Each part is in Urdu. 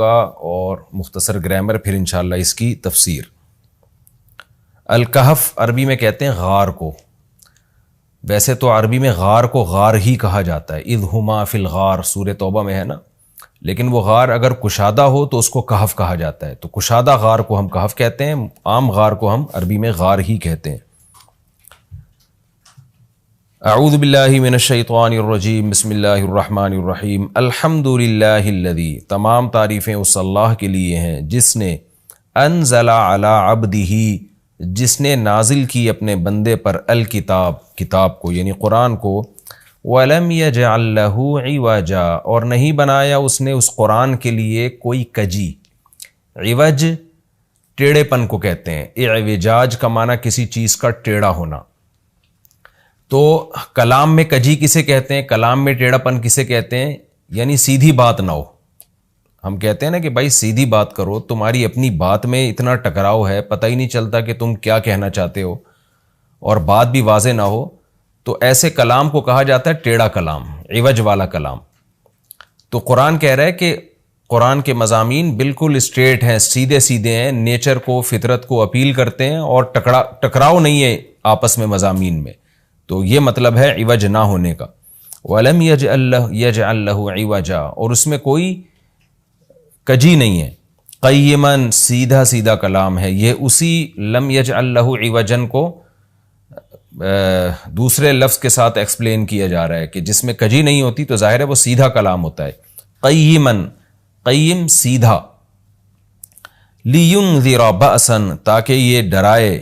اور مختصر گرامر، پھر انشاءاللہ اس کی تفسیر۔ الکہف عربی میں کہتے ہیں غار کو، ویسے تو عربی میں غار کو غار ہی کہا جاتا ہے، اذ ہما فی الغار سورہ توبہ میں ہے نا، لیکن وہ غار اگر کشادہ ہو تو اس کو کہف کہا جاتا ہے، تو کشادہ غار کو ہم کہف کہتے ہیں، عام غار کو ہم عربی میں غار ہی کہتے ہیں۔ اعوذ باللہ من الشیطان الرجیم، بسم اللہ الرحمن الرحیم۔ الحمد للہ الذی، تمام تعریفیں اس اللہ کے لیے ہیں جس نے انزل علی عبدہ، جس نے نازل کی اپنے بندے پر الکتاب، کتاب کو یعنی قرآن کو، وَلَمْ يَجْعَلْ لَهُ عِوَجًا، اور نہیں بنایا اس نے اس قرآن کے لیے کوئی کجی۔ عوج ٹیڑھے پن کو کہتے ہیں، اعوجاج کا معنی کسی چیز کا ٹیڑھا ہونا۔ تو کلام میں کجی کسے کہتے ہیں، کلام میں ٹیڑھا پن کسے کہتے ہیں، یعنی سیدھی بات نہ ہو۔ ہم کہتے ہیں نا کہ بھائی سیدھی بات کرو، تمہاری اپنی بات میں اتنا ٹکراؤ ہے، پتہ ہی نہیں چلتا کہ تم کیا کہنا چاہتے ہو، اور بات بھی واضح نہ ہو، تو ایسے کلام کو کہا جاتا ہے ٹیڑھا کلام، عوج والا کلام۔ تو قرآن کہہ رہا ہے کہ قرآن کے مضامین بالکل اسٹریٹ ہیں، سیدھے سیدھے ہیں، نیچر کو، فطرت کو اپیل کرتے ہیں، اور ٹکراؤ نہیں ہے آپس میں مضامین میں۔ تو یہ مطلب ہے عوج نہ ہونے کا۔ وَلَمْ يَجْعَلْ لَهُ عِوَجًا، اور اس میں کوئی کجی نہیں ہے۔ قیماً، سیدھا سیدھا کلام ہے۔ یہ اسی لم یجعل لہ عوجن کو دوسرے لفظ کے ساتھ ایکسپلین کیا جا رہا ہے کہ جس میں کجی نہیں ہوتی تو ظاہر ہے وہ سیدھا کلام ہوتا ہے۔ قیماً، قیم سیدھا، لینذر بأساً، تاکہ یہ ڈرائے،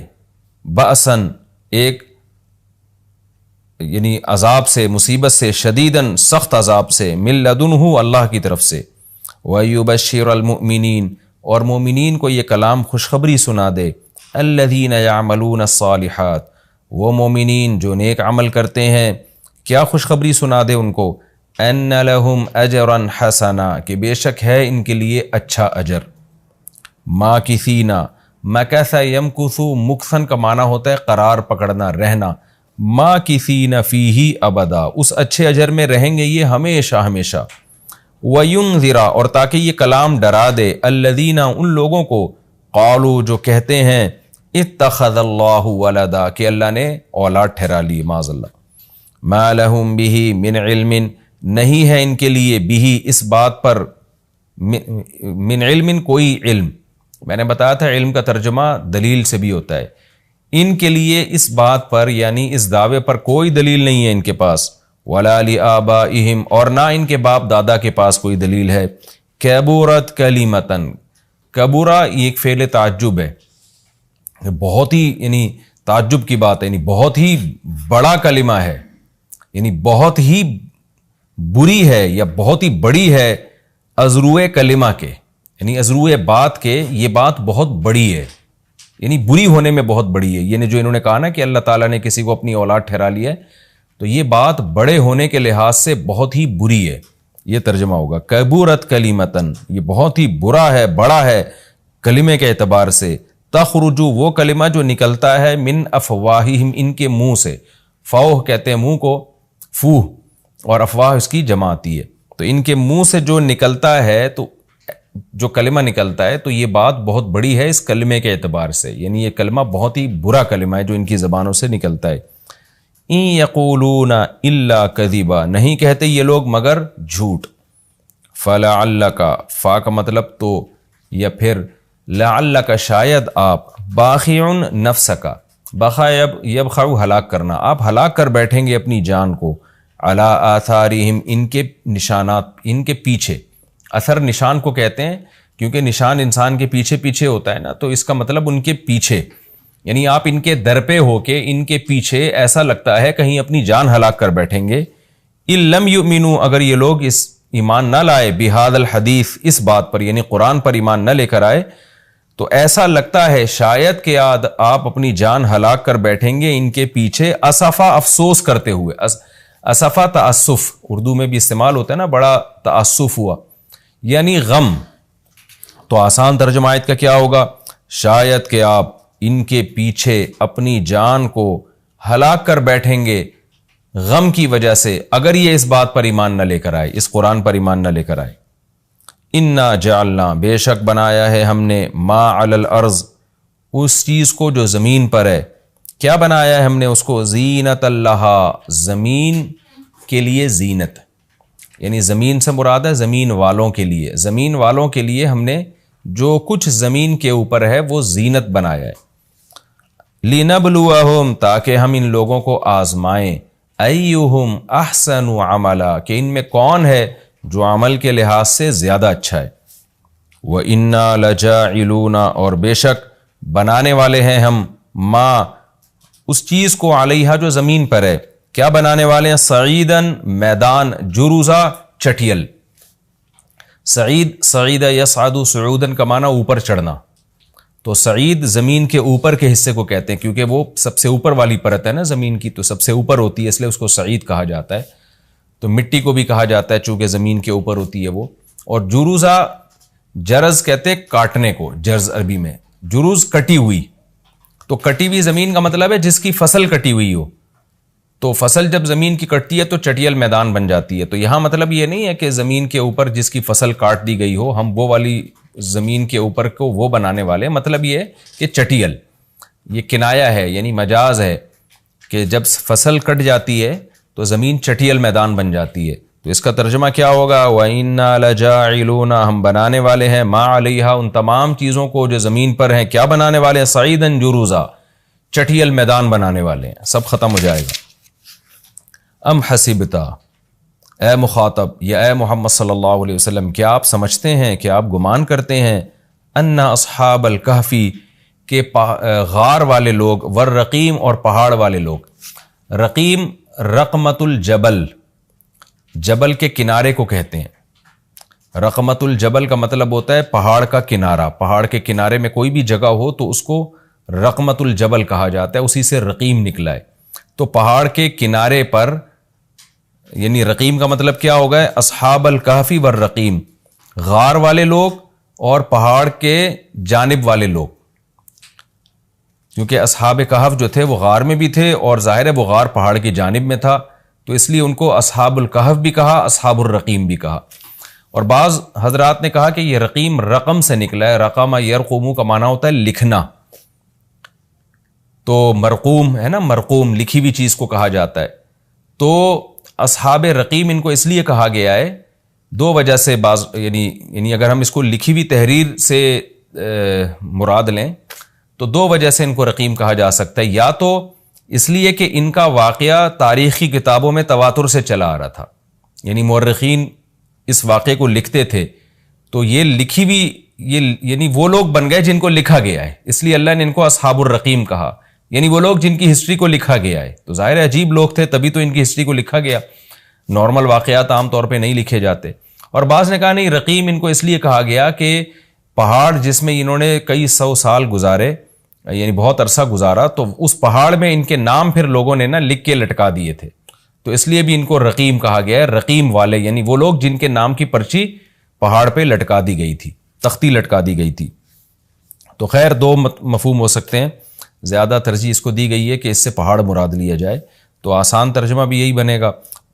بأساً ایک یعنی عذاب سے، مصیبت سے، شدیداً سخت عذاب سے، من لدنہ اللہ کی طرف سے، وَيُبَشِّرَ الْمُؤْمِنِينَ، اور مومنین کو یہ کلام خوشخبری سنا دے، الَّذِينَ يَعْمَلُونَ الصَّالِحَاتِ، وہ مومنین جو نیک عمل کرتے ہیں، کیا خوشخبری سنا دے ان کو، أَنَّ لَهُمْ أَجْرًا حَسَنًا، کہ بے شک ہے ان کے لیے اچھا اجر۔ ماکثین، مکث یمکث، مکثن کا معنی ہوتا ہے قرار پکڑنا، رہنا، ماکثین فیہ ابدا، اس اچھے اجر میں رہیں گے یہ ہمیشہ ہمیشہ۔ وَيُنذِرَ، اور تاکہ یہ کلام ڈرا دے، الذین، ان لوگوں کو، قالوا، جو کہتے ہیں، اتخذ اللہ ولدا، کہ اللہ نے اولاد ٹھہرا لی، معاذ اللہ۔ ما لہم بہ من علم، نہیں ہے ان کے لیے بہ، اس بات پر، من علم، کوئی علم۔ میں نے بتایا تھا علم کا ترجمہ دلیل سے بھی ہوتا ہے۔ ان کے لیے اس بات پر یعنی اس دعوے پر کوئی دلیل نہیں ہے ان کے پاس، وَلَا لِآبَائِهِمْ، اور نہ ان کے باپ دادا کے پاس کوئی دلیل ہے۔ کبورت کلیمتن، کبورا یہ ایک فعل تعجب ہے، بہت ہی یعنی تعجب کی بات ہے، یعنی بہت ہی بڑا کلمہ ہے، یعنی بہت ہی بری ہے یا بہت ہی بڑی ہے، ازروع کلمہ کے، یعنی ازروع بات کے، یہ بات بہت بڑی ہے، یعنی بری ہونے میں بہت بڑی ہے۔ یعنی جو انہوں نے کہا نا کہ اللہ تعالیٰ نے کسی کو اپنی اولاد ٹھہرا لی ہے، تو یہ بات بڑے ہونے کے لحاظ سے بہت ہی بری ہے، یہ ترجمہ ہوگا کبورت کلیمتن، یہ بہت ہی برا ہے، بڑا ہے کلمے کے اعتبار سے، تخرج، وہ کلمہ جو نکلتا ہے، من افواہہم، ان کے منہ سے، فوہ کہتے ہیں منہ کو، فوہ، اور افواہ اس کی جمع آتی ہے، تو ان کے منہ سے جو نکلتا ہے، تو جو کلمہ نکلتا ہے، تو یہ بات بہت بڑی ہے اس کلمے کے اعتبار سے، یعنی یہ کلمہ بہت ہی برا کلمہ ہے جو ان کی زبانوں سے نکلتا ہے۔ ان یقولون الا کذبا، نہیں کہتے یہ لوگ مگر جھوٹ۔ فلعلک، فا کا مطلب تو، یا پھر لعلک، شاید آپ، باخع نفسک، بخع یبخع ہلاک کرنا، آپ ہلاک کر بیٹھیں گے اپنی جان کو، علی آثارہم، ان کے نشانات، ان کے پیچھے۔ اثر نشان کو کہتے ہیں کیونکہ نشان انسان کے پیچھے پیچھے ہوتا ہے نا، تو اس کا مطلب ان کے پیچھے، یعنی آپ ان کے در پہ ہو کے ان کے پیچھے، ایسا لگتا ہے کہیں اپنی جان ہلاک کر بیٹھیں گے۔ ان لم یؤمنوا، اگر یہ لوگ اس ایمان نہ لائے، بہذا الحدیث، اس بات پر یعنی قرآن پر ایمان نہ لے کر آئے، تو ایسا لگتا ہے شاید کہ آپ اپنی جان ہلاک کر بیٹھیں گے ان کے پیچھے، اسفا، افسوس کرتے ہوئے۔ اسفا تاسف اردو میں بھی استعمال ہوتا ہے نا، بڑا تاسف ہوا، یعنی غم۔ تو آسان ترجمہ آیت کا کیا ہوگا، شاید کہ آپ ان کے پیچھے اپنی جان کو ہلاک کر بیٹھیں گے غم کی وجہ سے، اگر یہ اس بات پر ایمان نہ لے کر آئے، اس قرآن پر ایمان نہ لے کر آئے۔ انا جعلنا بے شک بنایا ہے ہم نے ما علی الارض اس چیز کو جو زمین پر ہے، کیا بنایا ہے ہم نے اس کو، زینت اللہ زمین کے لیے زینت، یعنی زمین سے مراد ہے زمین والوں کے لیے، زمین والوں کے لیے ہم نے جو کچھ زمین کے اوپر ہے وہ زینت بنایا ہے، لِنَبْلُوَهُمْ تاکہ ہم ان لوگوں کو آزمائیں، ایہم احسن عملا کہ ان میں کون ہے جو عمل کے لحاظ سے زیادہ اچھا ہے، وَإِنَّا لَجَاعِلُونَ اور بے شک بنانے والے ہیں ہم ما اس چیز کو علیہا جو زمین پر ہے، کیا بنانے والے ہیں، سعیدن میدان، جروزا چٹیل، سعید یصعد صعودن کا معنی اوپر چڑھنا، تو سعید زمین کے اوپر کے حصے کو کہتے ہیں کیونکہ وہ سب سے اوپر والی پرت ہے نا زمین کی، تو سب سے اوپر ہوتی ہے اس لیے اس کو سعید کہا جاتا ہے، تو مٹی کو بھی کہا جاتا ہے چونکہ زمین کے اوپر ہوتی ہے وہ، اور جروزا جرز کہتے ہیں کاٹنے کو، جرز عربی میں، جروز کٹی ہوئی، تو کٹی ہوئی زمین کا مطلب ہے جس کی فصل کٹی ہوئی ہو، تو فصل جب زمین کی کٹتی ہے تو چٹیل میدان بن جاتی ہے، تو یہاں مطلب یہ نہیں ہے کہ زمین کے اوپر جس کی فصل کاٹ دی گئی ہو ہم وہ والی زمین کے اوپر کو وہ بنانے والے، مطلب یہ ہے کہ چٹیل، یہ کنایہ ہے یعنی مجاز ہے کہ جب فصل کٹ جاتی ہے تو زمین چٹیل میدان بن جاتی ہے، تو اس کا ترجمہ کیا ہوگا، وَإِنَّا لَجَاعِلُونَ ہم بنانے والے ہیں ما علیہا ان تمام چیزوں کو جو زمین پر ہیں، کیا بنانے والے ہیں، سعیدن جروزا چٹیل میدان بنانے والے ہیں، سب ختم ہو جائے گا۔ ام حسبتا اے مخاطب یا اے محمد صلی اللہ علیہ وسلم کیا آپ سمجھتے ہیں کہ آپ گمان کرتے ہیں، ان اصحاب الکہفی کہ غار والے لوگ، والرقیم اور پہاڑ والے لوگ، رقیم رقمت الجبل، جبل کے کنارے کو کہتے ہیں، رقمت الجبل کا مطلب ہوتا ہے پہاڑ کا کنارہ، پہاڑ کے کنارے میں کوئی بھی جگہ ہو تو اس کو رقمت الجبل کہا جاتا ہے، اسی سے رقیم نکلا ہے، تو پہاڑ کے کنارے پر، یعنی رقیم کا مطلب کیا ہوگا، اصحاب الکہفی والرقیم، غار والے لوگ اور پہاڑ کے جانب والے لوگ، کیونکہ اصحاب کہف جو تھے وہ غار میں بھی تھے اور ظاہر ہے وہ غار پہاڑ کی جانب میں تھا، تو اس لیے ان کو اصحاب الکہف بھی کہا، اصحاب الرقیم بھی کہا، اور بعض حضرات نے کہا کہ یہ رقیم رقم سے نکلا ہے، رقم یرقوم کا معنی ہوتا ہے لکھنا، تو مرقوم ہے نا، مرقوم لکھی ہوئی چیز کو کہا جاتا ہے، تو اصحاب رقیم ان کو اس لیے کہا گیا ہے دو وجہ سے، بعض یعنی اگر ہم اس کو لکھی ہوئی تحریر سے مراد لیں تو دو وجہ سے ان کو رقیم کہا جا سکتا ہے، یا تو اس لیے کہ ان کا واقعہ تاریخی کتابوں میں تواتر سے چلا آ رہا تھا، یعنی مورخین اس واقعے کو لکھتے تھے، تو یہ لکھی ہوئی یعنی وہ لوگ بن گئے جن کو لکھا گیا ہے، اس لیے اللہ نے ان کو اصحاب الرقیم کہا، یعنی وہ لوگ جن کی ہسٹری کو لکھا گیا ہے، تو ظاہر عجیب لوگ تھے تبھی تو ان کی ہسٹری کو لکھا گیا، نارمل واقعات عام طور پہ نہیں لکھے جاتے، اور بعض نے کہا نہیں رقیم ان کو اس لیے کہا گیا کہ پہاڑ جس میں انہوں نے کئی سو سال گزارے، یعنی بہت عرصہ گزارا، تو اس پہاڑ میں ان کے نام پھر لوگوں نے نا لکھ کے لٹکا دیے تھے، تو اس لیے بھی ان کو رقیم کہا گیا ہے، رقیم والے یعنی وہ لوگ جن کے نام کی پرچی پہاڑ پہ لٹکا دی گئی تھی، تختی لٹکا دی گئی تھی، تو خیر دو مفہوم ہو سکتے ہیں، زیادہ ترجیح اس کو دی گئی ہے کہ اس سے پہاڑ مراد لیا جائے، تو آسان ترجمہ بھی یہی بنے گا،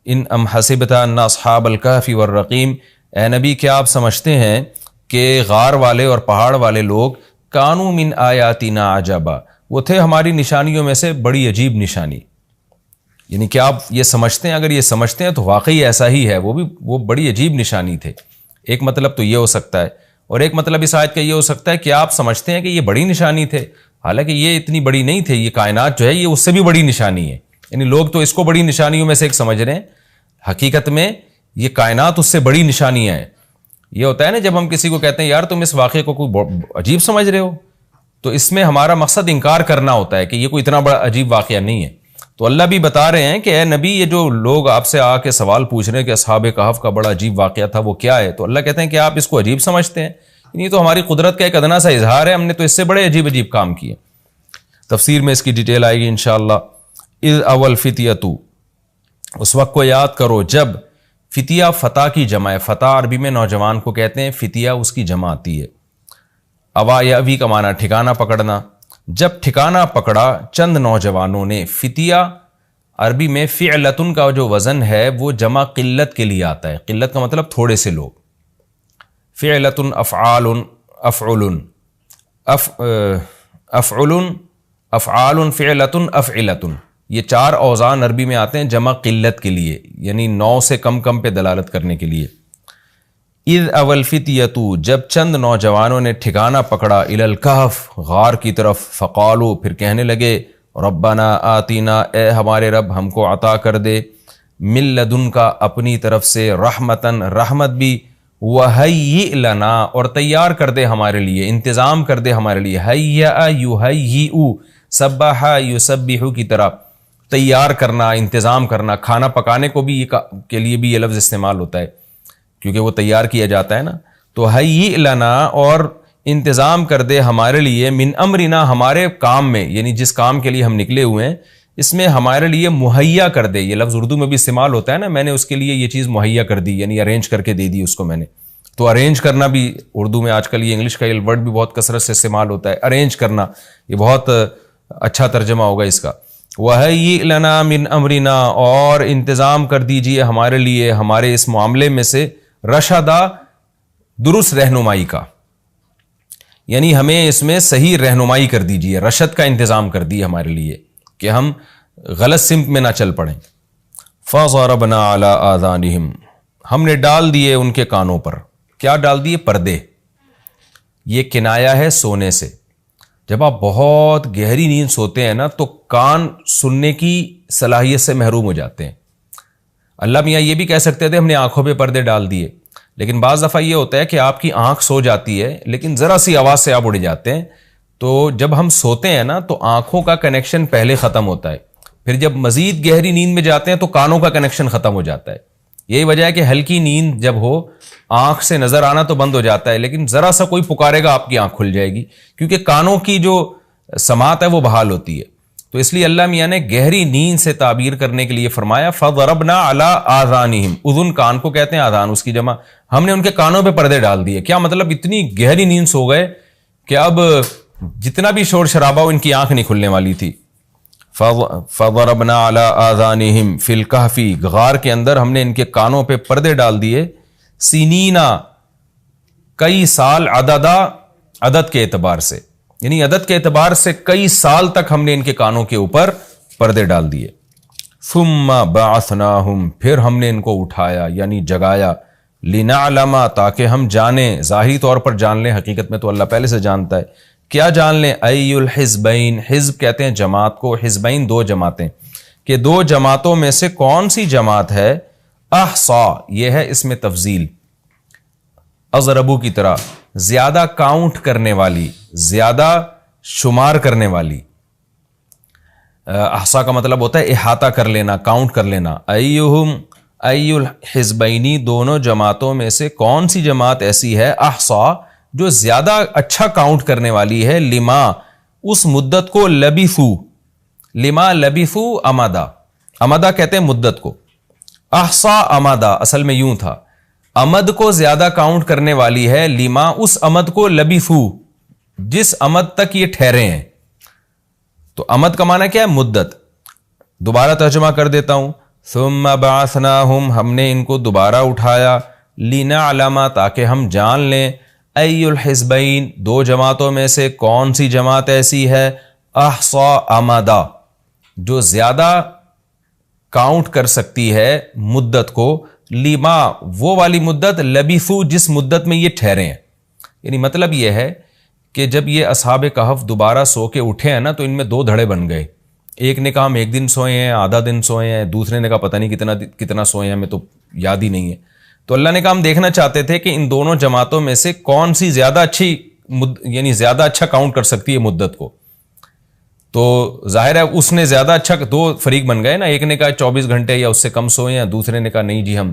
ان ام حسبت ان اصحاب الکہف والرقیم، اے نبی کیا آپ سمجھتے ہیں کہ غار والے اور پہاڑ والے لوگ کانوا من آیاتنا عجبا، وہ تھے ہماری نشانیوں میں سے بڑی عجیب نشانی، یعنی کیا آپ یہ سمجھتے ہیں، اگر یہ سمجھتے ہیں تو واقعی ایسا ہی ہے، وہ بڑی عجیب نشانی تھے، ایک مطلب تو یہ ہو سکتا ہے، اور ایک مطلب اس آیت کا یہ ہو سکتا ہے کہ آپ سمجھتے ہیں کہ یہ بڑی نشانی تھے، حالانکہ یہ اتنی بڑی نہیں تھے، یہ کائنات جو ہے یہ اس سے بھی بڑی نشانی ہے، یعنی لوگ تو اس کو بڑی نشانیوں میں سے ایک سمجھ رہے ہیں، حقیقت میں یہ کائنات اس سے بڑی نشانیاں ہیں، یہ ہوتا ہے نا جب ہم کسی کو کہتے ہیں یار تم اس واقعے کو کوئی عجیب سمجھ رہے ہو، تو اس میں ہمارا مقصد انکار کرنا ہوتا ہے کہ یہ کوئی اتنا بڑا عجیب واقعہ نہیں ہے، تو اللہ بھی بتا رہے ہیں کہ اے نبی یہ جو لوگ آپ سے آ کے سوال پوچھ رہے ہیں کہ اصحاب کہف کا بڑا عجیب واقعہ تھا وہ کیا ہے، تو اللہ کہتے ہیں کہ آپ اس کو عجیب سمجھتے ہیں، یہ تو ہماری قدرت کا ایک ادنا سا اظہار ہے، ہم نے تو اس سے بڑے عجیب عجیب کام کیے، تفسیر میں اس کی ڈیٹیل آئے گی انشاءاللہ۔ اذ اول فتیتو، اس وقت کو یاد کرو جب، فتیہ فتح کی جمع ہے، فتح عربی میں نوجوان کو کہتے ہیں، فتیہ اس کی جمع آتی ہے، اوا یا ابھی کا معنی ٹھکانہ پکڑنا، جب ٹھکانہ پکڑا چند نوجوانوں نے، فتیہ عربی میں فعلتن کا جو وزن ہے وہ جمع قلت کے لیے آتا ہے، قلت کا مطلب تھوڑے سے لوگ، فعلۃ افعال افعل افعل افعال فعلۃ افعلۃ، یہ 4 اوزان عربی میں آتے ہیں جمع قلت کے لیے، یعنی 9 سے کم پہ دلالت کرنے کے لیے۔ اذ اول فتیۃ، جب چند نوجوانوں نے ٹھکانہ پکڑا، الی الکہف، غار کی طرف، فقالو، پھر کہنے لگے، ربنا آتینا، اے ہمارے رب ہم کو عطا کر دے، من لدنکا، اپنی طرف سے، رحمتن، رحمت بھی، وہیئ لنا، اور تیار کر دے ہمارے لیے، انتظام کر دے ہمارے لیے، ہیئ یہیئ، سبح یسبح کی طرح، تیار کرنا، انتظام کرنا، کھانا پکانے کو بھی کے لیے بھی یہ لفظ استعمال ہوتا ہے کیونکہ وہ تیار کیا جاتا ہے نا۔ تو ہیئ لنا، اور انتظام کر دے ہمارے لیے، من امرنا، ہمارے کام میں، یعنی جس کام کے لیے ہم نکلے ہوئے ہیں اس میں ہمارے لیے مہیا کر دے، یہ لفظ اردو میں بھی استعمال ہوتا ہے نا، میں نے اس کے لیے یہ چیز مہیا کر دی، یعنی ارینج کر کے دے دی اس کو میں نے۔ تو ارینج کرنا بھی اردو میں آج کل یہ انگلش کا یہ ورڈ بھی بہت کثرت سے استعمال ہوتا ہے، ارینج کرنا، یہ بہت اچھا ترجمہ ہوگا اس کا۔ وَهَيِّئْ لَنَا مِنْ أَمْرِنَا، اور انتظام کر دیجئے ہمارے لیے ہمارے اس معاملے میں سے، رشدا، درست رہنمائی کا، یعنی ہمیں اس میں صحیح رہنمائی کر دیجئے، رشد کا انتظام کر دیے ہمارے لیے کہ ہم غلط سمت میں نہ چل پڑیں۔ فَضَرَبْنَا عَلَىٰ آذَانِهِمْ، ہم نے ڈال دیے ان کے کانوں پر، کیا ڈال دیے؟ پردے۔ یہ کنایا ہے سونے سے، جب آپ بہت گہری نیند سوتے ہیں نا تو کان سننے کی صلاحیت سے محروم ہو جاتے ہیں۔ اللہ میاں یہ بھی کہہ سکتے تھے ہم نے آنکھوں پہ پردے ڈال دیے، لیکن بعض دفعہ یہ ہوتا ہے کہ آپ کی آنکھ سو جاتی ہے لیکن ذرا سی آواز سے آپ اڑ جاتے ہیں، تو جب ہم سوتے ہیں نا تو آنکھوں کا کنیکشن پہلے ختم ہوتا ہے، پھر جب مزید گہری نیند میں جاتے ہیں تو کانوں کا کنیکشن ختم ہو جاتا ہے۔ یہی وجہ ہے کہ ہلکی نیند جب ہو آنکھ سے نظر آنا تو بند ہو جاتا ہے، لیکن ذرا سا کوئی پکارے گا آپ کی آنکھ کھل جائے گی، کیونکہ کانوں کی جو سماعت ہے وہ بحال ہوتی ہے۔ تو اس لیے اللہ میاں نے گہری نیند سے تعبیر کرنے کے لیے فرمایا فَضَرَبْنَا عَلَىٰ آذَانِهِمْ، اذن کان کو کہتے ہیں، آذان اس کی جمع، ہم نے ان کے کانوں پہ پردے ڈال دیے۔ کیا مطلب؟ اتنی گہری نیند سو گئے کہ اب جتنا بھی شور شرابہ ہو ان کی آنکھ نہیں کھلنے والی تھی۔ فَضَرَبْنَا عَلَىٰ آذَانِهِمْ فِي الْكَهْفِ، غار کے اندر ہم نے ان کے کانوں پہ پردے ڈال دیے، سنینا، کئی سال، عددا، عدد کے اعتبار سے، یعنی عدد کے اعتبار سے کئی سال تک ہم نے ان کے کانوں کے اوپر پردے ڈال دیے۔ ثم بعثناہم، پھر ہم نے ان کو اٹھایا یعنی جگایا، لنعلم، تاکہ ہم جانیں، ظاہری طور پر جان لیں، حقیقت میں تو اللہ پہلے سے جانتا ہے، کیا جان لیں؟ ای الحزبین، حزب کہتے ہیں جماعت کو، حزبین 2 جماعتیں، کہ 2 جماعتوں میں سے کون سی جماعت ہے، احصا، یہ ہے اس میں تفضیل، اضربو کی طرح، زیادہ کاؤنٹ کرنے والی، زیادہ شمار کرنے والی۔ احصا کا مطلب ہوتا ہے احاطہ کر لینا، کاؤنٹ کر لینا۔ ایہم، ای الحزبینی، دونوں جماعتوں میں سے کون سی جماعت ایسی ہے، احصا، جو زیادہ اچھا کاؤنٹ کرنے والی ہے، لما، اس مدت کو، لبثو، لما لبثو امدا، امدا کہتے ہیں مدت کو، احصا امدا اصل میں یوں تھا، امد کو زیادہ کاؤنٹ کرنے والی ہے، لما، اس امد کو، لبثو، جس امد تک یہ ٹھہرے ہیں۔ تو امد کا معنی کیا ہے؟ مدت۔ دوبارہ ترجمہ کر دیتا ہوں، ثم بعثناہم، ہم نے ان کو دوبارہ اٹھایا، لنعلم، تاکہ ہم جان لیں، ای الحزبین، 2 جماعتوں میں سے کون سی جماعت ایسی ہے، احصا امدا، جو زیادہ کاؤنٹ کر سکتی ہے مدت کو، لما، وہ والی مدت، لبثو، جس مدت میں یہ ٹھہرے ہیں۔ یعنی مطلب یہ ہے کہ جب یہ اصحاب کہف دوبارہ سو کے اٹھے ہیں نا تو ان میں 2 دھڑے بن گئے، ایک نے کہا ہم 1 دن سوئے ہیں، آدھا دن سوئے ہیں، دوسرے نے کہا پتہ نہیں کتنا سوئے ہیں، ہمیں تو یاد ہی نہیں ہے۔ تو اللہ نے کہا ہم دیکھنا چاہتے تھے کہ ان دونوں جماعتوں میں سے کون سی زیادہ اچھی یعنی زیادہ اچھا کاؤنٹ کر سکتی ہے مدت کو۔ تو ظاہر ہے اس نے زیادہ اچھا، 2 فریق بن گئے نا، ایک نے کہا 24 گھنٹے یا اس سے کم سوئے ہیں، دوسرے نے کہا نہیں جی ہم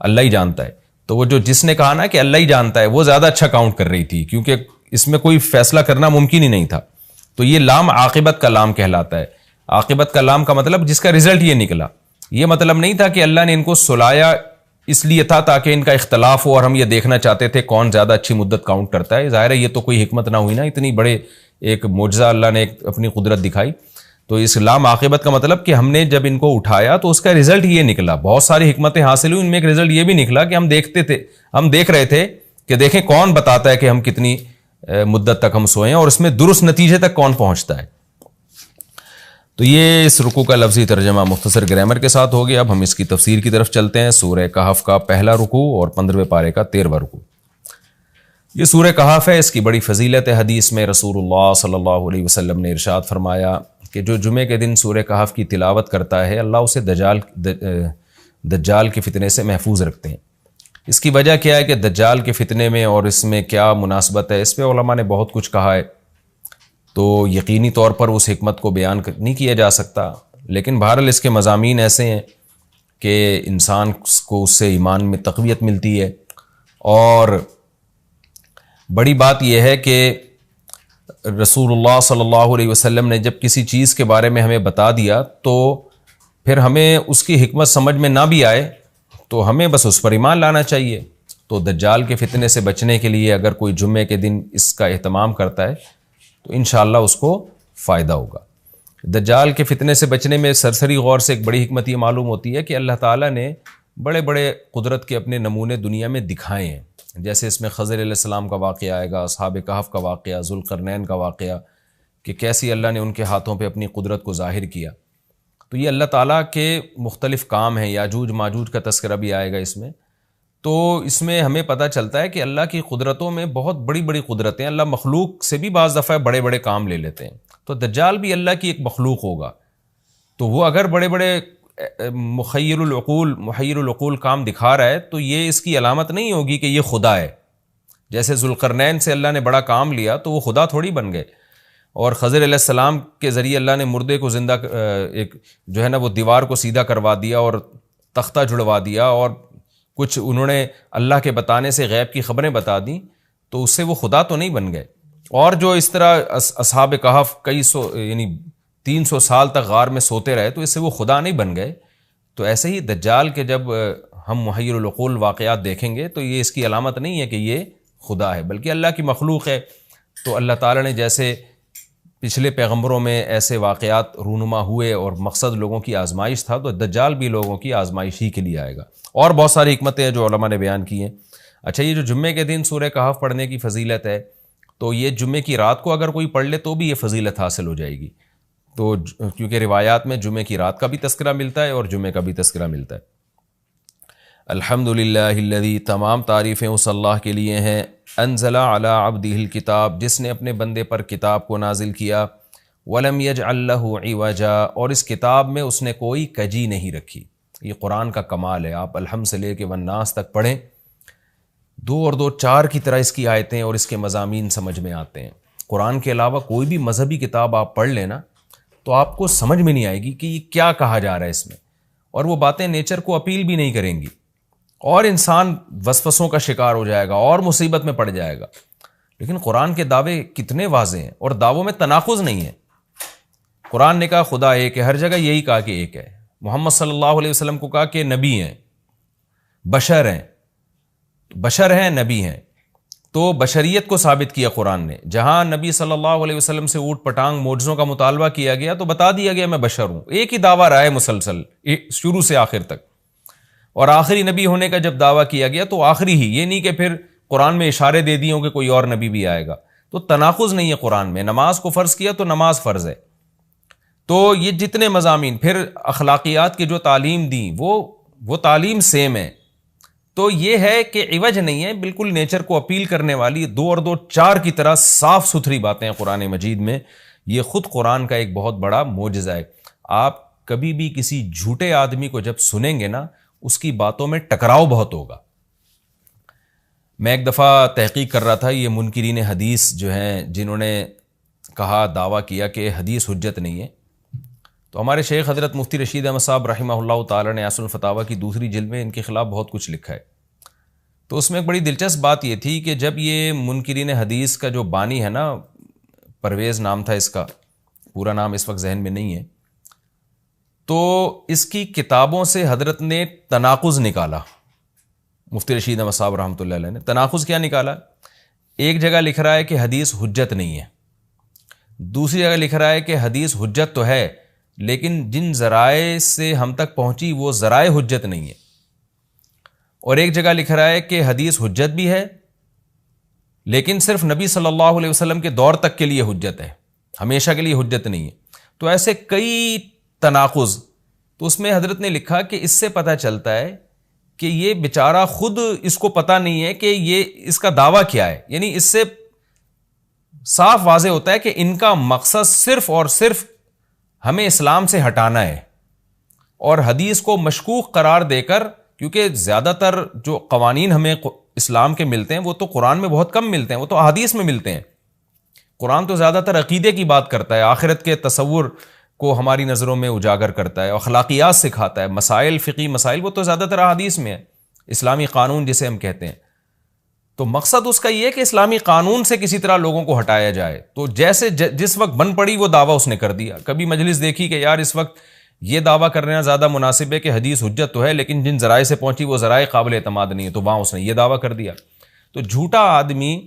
اللہ ہی جانتا ہے۔ تو وہ جس نے کہا نا کہ اللہ ہی جانتا ہے، وہ زیادہ اچھا کاؤنٹ کر رہی تھی، کیونکہ اس میں کوئی فیصلہ کرنا ممکن ہی نہیں تھا۔ تو یہ لام عاقبت کا لام کہلاتا ہے۔ عاقبت کا لام کا مطلب جس کا رزلٹ یہ نکلا، یہ مطلب نہیں تھا کہ اللہ نے ان کو سلایا اس لیے تھا تاکہ ان کا اختلاف ہو اور ہم یہ دیکھنا چاہتے تھے کون زیادہ اچھی مدت کاؤنٹ کرتا ہے۔ ظاہر ہے یہ تو کوئی حکمت نہ ہوئی نا، اتنی بڑے ایک معجزہ اللہ نے اپنی قدرت دکھائی۔ تو اس لام عاقبت کا مطلب کہ ہم نے جب ان کو اٹھایا تو اس کا رزلٹ یہ نکلا، بہت ساری حکمتیں حاصل ہوئی، ان میں ایک رزلٹ یہ بھی نکلا کہ ہم دیکھ رہے تھے کہ دیکھیں کون بتاتا ہے کہ ہم کتنی مدت تک ہم سوئیں اور اس میں درست نتیجے تک کون پہنچتا ہے. تو یہ اس رکوع کا لفظی ترجمہ مختصر گرامر کے ساتھ ہو گیا. اب ہم اس کی تفسیر کی طرف چلتے ہیں. سورہ کہف کا پہلا رکوع اور 15ویں پارے کا 13واں رکوع. یہ سورہ کہف ہے. اس کی بڑی فضیلت ہے. حدیث میں رسول اللہ صلی اللہ علیہ وسلم نے ارشاد فرمایا کہ جو جمعے کے دن سورہ کہف کی تلاوت کرتا ہے اللہ اسے دجال کے فتنے سے محفوظ رکھتے ہیں. اس کی وجہ کیا ہے کہ دجال کے فتنے میں اور اس میں کیا مناسبت ہے، اس پہ علماء نے بہت کچھ کہا ہے، تو یقینی طور پر اس حکمت کو بیان نہیں کیا جا سکتا، لیکن بہرحال اس کے مضامین ایسے ہیں کہ انسان کو اس سے ایمان میں تقویت ملتی ہے. اور بڑی بات یہ ہے کہ رسول اللہ صلی اللہ علیہ وسلم نے جب کسی چیز کے بارے میں ہمیں بتا دیا تو پھر ہمیں اس کی حکمت سمجھ میں نہ بھی آئے تو ہمیں بس اس پر ایمان لانا چاہیے. تو دجال کے فتنے سے بچنے کے لیے اگر کوئی جمعے کے دن اس کا اہتمام کرتا ہے تو انشاءاللہ اس کو فائدہ ہوگا. دجال کے فتنے سے بچنے میں سرسری غور سے ایک بڑی حکمت یہ معلوم ہوتی ہے کہ اللہ تعالیٰ نے بڑے بڑے قدرت کے اپنے نمونے دنیا میں دکھائے ہیں. جیسے اس میں خضر علیہ السلام کا واقعہ آئے گا، اصحاب کہف کا واقعہ، ذوالقرنین کا واقعہ، کہ کیسی اللہ نے ان کے ہاتھوں پہ اپنی قدرت کو ظاہر کیا. تو یہ اللہ تعالیٰ کے مختلف کام ہیں. یاجوج ماجوج کا تذکرہ بھی آئے گا اس میں. تو اس میں ہمیں پتہ چلتا ہے کہ اللہ کی قدرتوں میں بہت بڑی بڑی قدرتیں، اللہ مخلوق سے بھی بعض دفعہ بڑے بڑے کام لے لیتے ہیں. تو دجال بھی اللہ کی ایک مخلوق ہوگا، تو وہ اگر بڑے بڑے محیر العقول کام دکھا رہا ہے تو یہ اس کی علامت نہیں ہوگی کہ یہ خدا ہے. جیسے ذوالقرنین سے اللہ نے بڑا کام لیا تو وہ خدا تھوڑی بن گئے، اور خضر علیہ السلام کے ذریعے اللہ نے مردے کو زندہ ایک جو ہے نا وہ دیوار کو سیدھا کروا دیا اور تختہ جڑوا دیا، اور کچھ انہوں نے اللہ کے بتانے سے غیب کی خبریں بتا دیں، تو اس سے وہ خدا تو نہیں بن گئے. اور جو اس طرح اصحاب کہف کئی سو یعنی 300 سال تک غار میں سوتے رہے تو اس سے وہ خدا نہیں بن گئے. تو ایسے ہی دجال کے جب ہم محیر العقول واقعات دیکھیں گے تو یہ اس کی علامت نہیں ہے کہ یہ خدا ہے، بلکہ اللہ کی مخلوق ہے. تو اللہ تعالیٰ نے جیسے پچھلے پیغمبروں میں ایسے واقعات رونما ہوئے اور مقصد لوگوں کی آزمائش تھا، تو دجال بھی لوگوں کی آزمائش ہی کے لیے آئے گا. اور بہت ساری حکمتیں ہیں جو علماء نے بیان کی ہیں. اچھا، یہ جو جمعے کے دن سورہ کہف پڑھنے کی فضیلت ہے، تو یہ جمعے کی رات کو اگر کوئی پڑھ لے تو بھی یہ فضیلت حاصل ہو جائے گی. تو کیونکہ روایات میں جمعے کی رات کا بھی تذکرہ ملتا ہے اور جمعے کا بھی تذکرہ ملتا ہے. الحمدللہ الذی، تمام تعریفیں اس اللہ کے لیے ہیں، انزل علی عبدہ الکتاب، جس نے اپنے بندے پر کتاب کو نازل کیا، ولم یجعل لہ عوجا، اور اس کتاب میں اس نے کوئی کجی نہیں رکھی. یہ قرآن کا کمال ہے. آپ الحمد سے لے کے والناس تک پڑھیں، 2 اور 2 4 کی طرح اس کی آیتیں اور اس کے مضامین سمجھ میں آتے ہیں. قرآن کے علاوہ کوئی بھی مذہبی کتاب آپ پڑھ لینا تو آپ کو سمجھ میں نہیں آئے گی کہ یہ کیا کہا جا رہا ہے اس میں، اور وہ باتیں نیچر کو اپیل بھی نہیں کریں گی، اور انسان وسوسوں کا شکار ہو جائے گا اور مصیبت میں پڑ جائے گا. لیکن قرآن کے دعوے کتنے واضح ہیں، اور دعووں میں تناقض نہیں ہے. قرآن نے کہا خدا ایک ہے، ہر جگہ یہی کہا کہ ایک ہے. محمد صلی اللہ علیہ وسلم کو کہا کہ نبی ہیں، بشر ہیں نبی ہیں. تو بشریت کو ثابت کیا قرآن نے. جہاں نبی صلی اللہ علیہ وسلم سے اوٹ پٹانگ معجزوں کا مطالبہ کیا گیا تو بتا دیا گیا میں بشر ہوں. ایک ہی دعویٰ رہا ہے مسلسل شروع سے آخر تک، اور آخری نبی ہونے کا جب دعویٰ کیا گیا تو آخری ہی، یہ نہیں کہ پھر قرآن میں اشارے دے دیے ہوں کہ کوئی اور نبی بھی آئے گا. تو تناقض نہیں ہے قرآن میں. نماز کو فرض کیا تو نماز فرض ہے. تو یہ جتنے مضامین، پھر اخلاقیات کی جو تعلیم دیں وہ تعلیم سیم ہے. تو یہ ہے کہ عوج نہیں ہے، بالکل نیچر کو اپیل کرنے والی 2 اور 2 4 کی طرح صاف ستھری باتیں ہیں قرآن مجید میں. یہ خود قرآن کا ایک بہت بڑا معجزہ ہے. آپ کبھی بھی کسی جھوٹے آدمی کو جب سنیں گے نا، اس کی باتوں میں ٹکراؤ بہت ہوگا. میں ایک دفعہ تحقیق کر رہا تھا، یہ منکرین حدیث جو ہیں جنہوں نے کہا دعویٰ کیا کہ حدیث حجت نہیں ہے، تو ہمارے شیخ حضرت مفتی رشید احمد صاحب رحمہ اللہ تعالی نے اصل الفتاویٰ کی 2 جلد میں ان کے خلاف بہت کچھ لکھا ہے. تو اس میں ایک بڑی دلچسپ بات یہ تھی کہ جب یہ منکرین حدیث کا جو بانی ہے نا، پرویز نام تھا اس کا، پورا نام اس وقت ذہن میں نہیں ہے، تو اس کی کتابوں سے حضرت نے تناقض نکالا. مفتی رشید احمد صاحب رحمۃ اللہ علیہ نے تناقض کیا نکالا؟ ایک جگہ لکھ رہا ہے کہ حدیث حجت نہیں ہے، دوسری جگہ لکھ رہا ہے کہ حدیث حجت تو ہے لیکن جن ذرائع سے ہم تک پہنچی وہ ذرائع حجت نہیں ہے، اور ایک جگہ لکھ رہا ہے کہ حدیث حجت بھی ہے لیکن صرف نبی صلی اللہ علیہ وسلم کے دور تک کے لیے حجت ہے، ہمیشہ کے لیے حجت نہیں ہے۔ تو ایسے کئی تناقض، تو اس میں حضرت نے لکھا کہ اس سے پتہ چلتا ہے کہ یہ بیچارہ خود اس کو پتہ نہیں ہے کہ یہ اس کا دعویٰ کیا ہے، یعنی اس سے صاف واضح ہوتا ہے کہ ان کا مقصد صرف اور صرف ہمیں اسلام سے ہٹانا ہے، اور حدیث کو مشکوک قرار دے کر، کیونکہ زیادہ تر جو قوانین ہمیں اسلام کے ملتے ہیں وہ تو قرآن میں بہت کم ملتے ہیں، وہ تو احادیث میں ملتے ہیں۔ قرآن تو زیادہ تر عقیدے کی بات کرتا ہے، آخرت کے تصور کو ہماری نظروں میں اجاگر کرتا ہے، اخلاقیات سکھاتا ہے، مسائل، فقہی مسائل، وہ تو زیادہ تر احادیث میں ہے، اسلامی قانون جسے ہم کہتے ہیں۔ تو مقصد اس کا یہ ہے کہ اسلامی قانون سے کسی طرح لوگوں کو ہٹایا جائے۔ تو جیسے جس وقت بن پڑی وہ دعویٰ اس نے کر دیا۔ کبھی مجلس دیکھی کہ یار اس وقت یہ دعویٰ کرنا زیادہ مناسب ہے کہ حدیث حجت تو ہے لیکن جن ذرائع سے پہنچی وہ ذرائع قابل اعتماد نہیں ہے، تو وہاں اس نے یہ دعویٰ کر دیا۔ تو جھوٹا آدمی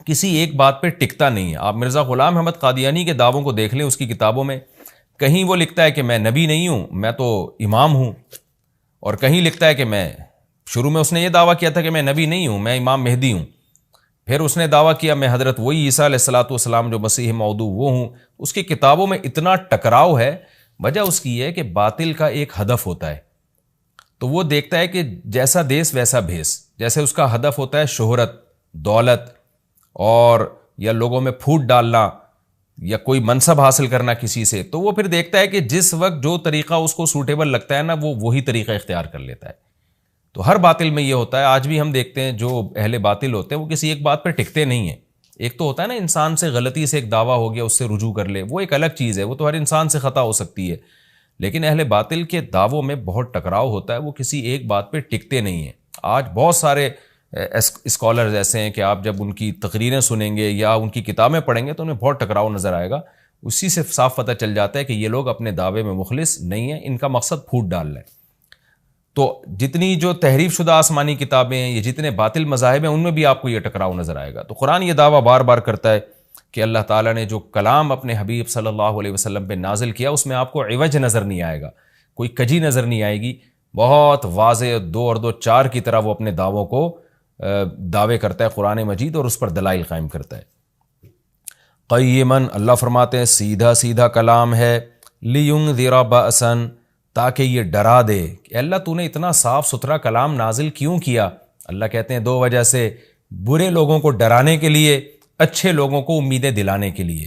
کسی ایک بات پہ ٹکتا نہیں ہے۔ آپ مرزا غلام احمد قادیانی کے دعووں کو دیکھ لیں، اس کی کتابوں میں کہیں وہ لکھتا ہے کہ میں نبی نہیں ہوں، میں تو امام ہوں، اور کہیں لکھتا ہے کہ میں، شروع میں اس نے یہ دعویٰ کیا تھا کہ میں نبی نہیں ہوں، میں امام مہدی ہوں، پھر اس نے دعویٰ کیا میں حضرت وہی عیسیٰ علیہ الصلوۃ والسلام جو مسیح موعود وہ ہوں۔ اس کی کتابوں میں اتنا ٹکراؤ ہے، وجہ اس کی ہے کہ باطل کا ایک ہدف ہوتا ہے، تو وہ دیکھتا ہے کہ جیسا دیس ویسا بھیس، جیسے اس کا ہدف ہوتا ہے شہرت، دولت، اور یا لوگوں میں پھوٹ ڈالنا یا کوئی منصب حاصل کرنا کسی سے، تو وہ پھر دیکھتا ہے کہ جس وقت جو طریقہ اس کو سوٹیبل لگتا ہے نا، وہ وہی طریقہ اختیار کر لیتا ہے۔ تو ہر باطل میں یہ ہوتا ہے، آج بھی ہم دیکھتے ہیں جو اہل باطل ہوتے ہیں وہ کسی ایک بات پہ ٹکتے نہیں ہیں۔ ایک تو ہوتا ہے نا انسان سے غلطی سے ایک دعویٰ ہو گیا اس سے رجوع کر لے، وہ ایک الگ چیز ہے، وہ تو ہر انسان سے خطا ہو سکتی ہے، لیکن اہل باطل کے دعووں میں بہت ٹکراؤ ہوتا ہے، وہ کسی ایک بات پہ ٹکتے نہیں ہیں۔ آج بہت سارے اسکالرز ایسے ہیں کہ آپ جب ان کی تقریریں سنیں گے یا ان کی کتابیں پڑھیں گے تو انہیں بہت ٹکراؤ نظر آئے گا، اسی سے صاف پتہ چل جاتا ہے کہ یہ لوگ اپنے دعوے میں مخلص نہیں ہیں، ان کا مقصد پھوٹ ڈالنا ہے۔ تو جتنی جو تحریف شدہ آسمانی کتابیں ہیں، یہ جتنے باطل مذاہب ہیں، ان میں بھی آپ کو یہ ٹکراؤ نظر آئے گا۔ تو قرآن یہ دعویٰ بار بار کرتا ہے کہ اللہ تعالیٰ نے جو کلام اپنے حبیب صلی اللہ علیہ وسلم پہ نازل کیا اس میں آپ کو عوج نظر نہیں آئے گا، کوئی کجی نظر نہیں آئے گی، بہت واضح 2 اور 2 4 کی طرح وہ اپنے دعووں کو دعوے کرتا ہے قرآن مجید، اور اس پر دلائل قائم کرتا ہے۔ قیماً، اللہ فرماتے ہیں سیدھا سیدھا کلام ہے، لینذر بأسا، تاکہ یہ ڈرا دے کہ اللہ تو نے اتنا صاف ستھرا کلام نازل کیوں کیا؟ اللہ کہتے ہیں 2 وجہ سے، برے لوگوں کو ڈرانے کے لیے، اچھے لوگوں کو امیدیں دلانے کے لیے،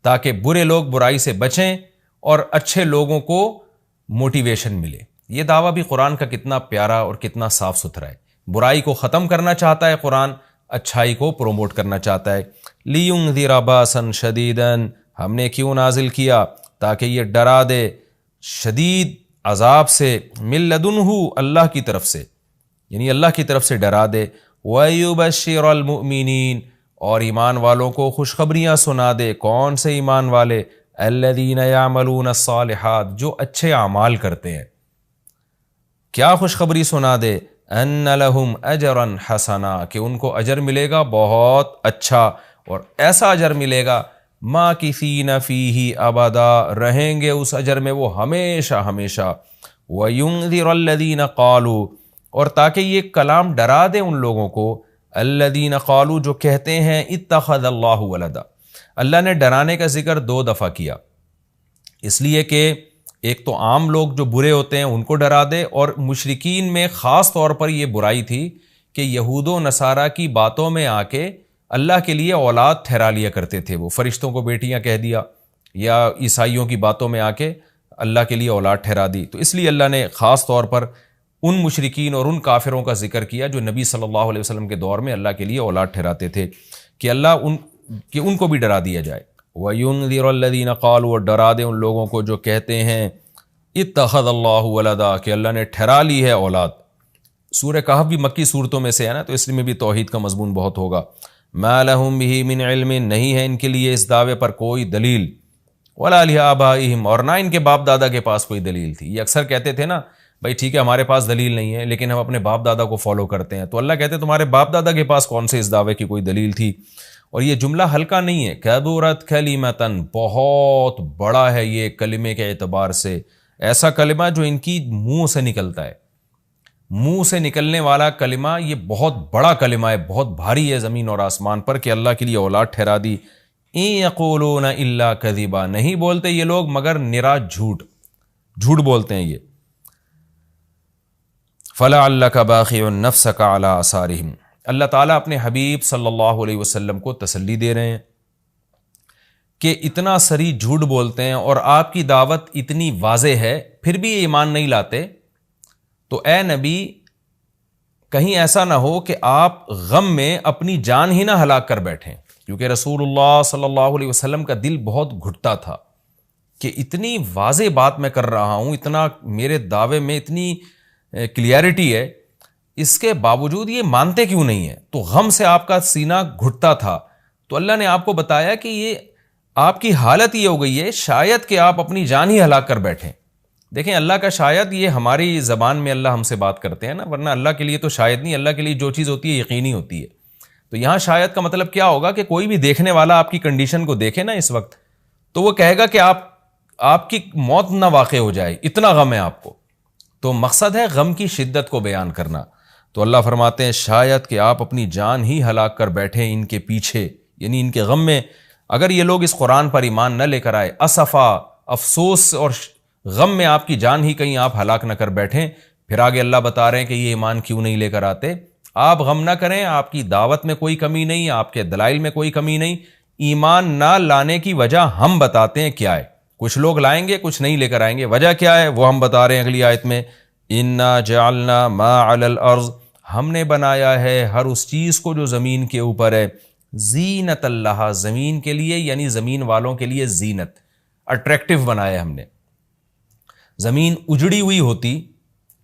تاکہ برے لوگ برائی سے بچیں اور اچھے لوگوں کو موٹیویشن ملے۔ یہ دعویٰ بھی قرآن کا کتنا پیارا اور کتنا صاف ستھرا ہے۔ برائی کو ختم کرنا چاہتا ہے قرآن، اچھائی کو پروموٹ کرنا چاہتا ہے۔ لِيُنذِرَ بَأْسًا شَدِيدًا، ہم نے کیوں نازل کیا؟ تاکہ یہ ڈرا دے شدید عذاب سے، مِن لَدُنْهُ، اللہ کی طرف سے، یعنی اللہ کی طرف سے ڈرا دے، وَيُبَشِّرَ الْمُؤْمِنِينَ، اور ایمان والوں کو خوشخبریاں سنا دے۔ کون سے ایمان والے؟ الَّذِينَ يَعْمَلُونَ الصَّالِحَاتِ، جو اچھے اعمال کرتے ہیں۔ کیا خوشخبری سنا دے؟ ان لہم اجرا حسنا، کہ ان کو اجر ملے گا بہت اچھا، اور ایسا اجر ملے گا ماکثین فیہ ابدا، رہیں گے اس اجر میں وہ ہمیشہ ہمیشہ۔ وینذر الذین قالوا، اور تاکہ یہ کلام ڈرا دے ان لوگوں کو، الذین قالوا، جو کہتے ہیں اتخذ اللہ ولدا۔ اللہ نے ڈرانے کا ذکر 2 دفعہ کیا، اس لیے کہ ایک تو عام لوگ جو برے ہوتے ہیں ان کو ڈرا دے، اور مشرکین میں خاص طور پر یہ برائی تھی کہ یہود و نصارہ کی باتوں میں آ کے اللہ کے لیے اولاد ٹھہرا لیا کرتے تھے، وہ فرشتوں کو بیٹیاں کہہ دیا، یا عیسائیوں کی باتوں میں آ کے اللہ کے لیے اولاد ٹھہرا دی۔ تو اس لیے اللہ نے خاص طور پر ان مشرکین اور ان کافروں کا ذکر کیا جو نبی صلی اللہ علیہ وسلم کے دور میں اللہ کے لیے اولاد ٹھہراتے تھے، کہ ان کو بھی ڈرا دیا جائے۔ وَيُنذِرَ الَّذِينَ قَالُوا، اور ڈرا دے ان لوگوں کو جو کہتے ہیں اتخذ اللہ ولدا، کہ اللہ نے ٹھہرا لی ہے اولاد۔ سورہ کہف بھی مکی صورتوں میں سے ہے نا، تو اس میں بھی توحید کا مضمون بہت ہوگا۔ ما لہم بہ من علم، نہیں ہے ان کے لیے اس دعوے پر کوئی دلیل، ولا لآبائہم، اور نہ ان کے باپ دادا کے پاس کوئی دلیل تھی۔ یہ اکثر کہتے تھے نا بھائی ٹھیک ہے ہمارے پاس دلیل نہیں ہے لیکن ہم اپنے باپ دادا کو فالو کرتے ہیں، تو اللہ کہتے ہیں تمہارے باپ دادا کے پاس کون سے اس دعوے کی کوئی دلیل تھی؟ اور یہ جملہ ہلکا نہیں ہے، کبرت کلمۃ، بہت بڑا ہے یہ کلمے کے اعتبار سے، ایسا کلمہ جو ان کی منہ سے نکلتا ہے۔ منہ سے نکلنے والا کلمہ یہ بہت بڑا کلمہ ہے، بہت بھاری ہے زمین اور آسمان پر، کہ اللہ کے لیے اولاد ٹھہرا دی۔ ان یقولون الا کذبا، نہیں بولتے یہ لوگ مگر نرا جھوٹ بولتے ہیں یہ۔ فلعلک باخع نفسک علی آثارہم، اللہ تعالیٰ اپنے حبیب صلی اللہ علیہ وسلم کو تسلی دے رہے ہیں کہ اتنا سری جھوٹ بولتے ہیں اور آپ کی دعوت اتنی واضح ہے پھر بھی یہ ایمان نہیں لاتے، تو اے نبی کہیں ایسا نہ ہو کہ آپ غم میں اپنی جان ہی نہ ہلاک کر بیٹھیں، کیونکہ رسول اللہ صلی اللہ علیہ وسلم کا دل بہت گھٹتا تھا کہ اتنی واضح بات میں کر رہا ہوں، اتنا میرے دعوے میں اتنی کلیئرٹی ہے، اس کے باوجود یہ مانتے کیوں نہیں ہیں؟ تو غم سے آپ کا سینہ گھٹتا تھا، تو اللہ نے آپ کو بتایا کہ یہ آپ کی حالت یہ ہو گئی ہے شاید کہ آپ اپنی جان ہی ہلاک کر بیٹھیں۔ دیکھیں اللہ کا شاید یہ ہماری زبان میں اللہ ہم سے بات کرتے ہیں نا، ورنہ اللہ کے لیے تو شاید نہیں، اللہ کے لیے جو چیز ہوتی ہے یقینی ہوتی ہے۔ تو یہاں شاید کا مطلب کیا ہوگا کہ کوئی بھی دیکھنے والا آپ کی کنڈیشن کو دیکھے نا اس وقت، تو وہ کہے گا کہ آپ کی موت نہ واقع ہو جائے، اتنا غم ہے آپ کو۔ تو مقصد ہے غم کی شدت کو بیان کرنا۔ تو اللہ فرماتے ہیں شاید کہ آپ اپنی جان ہی ہلاک کر بیٹھے ان کے پیچھے، یعنی ان کے غم میں، اگر یہ لوگ اس قرآن پر ایمان نہ لے کر آئے، اسفا، افسوس اور غم میں آپ کی جان ہی کہیں آپ ہلاک نہ کر بیٹھیں۔ پھر آگے اللہ بتا رہے ہیں کہ یہ ایمان کیوں نہیں لے کر آتے۔ آپ غم نہ کریں، آپ کی دعوت میں کوئی کمی نہیں، آپ کے دلائل میں کوئی کمی نہیں، ایمان نہ لانے کی وجہ ہم بتاتے ہیں کیا ہے۔ کچھ لوگ لائیں گے، کچھ نہیں لے کر آئیں گے، وجہ کیا ہے وہ ہم بتا رہے ہیں اگلی آیت میں، انا جعلنا ما علی الارض، ہم نے بنایا ہے ہر اس چیز کو جو زمین کے اوپر ہے، زینت اللہ، زمین کے لیے، یعنی زمین والوں کے لیے زینت، اٹریکٹیو بنایا ہم نے۔ زمین اجڑی ہوئی ہوتی،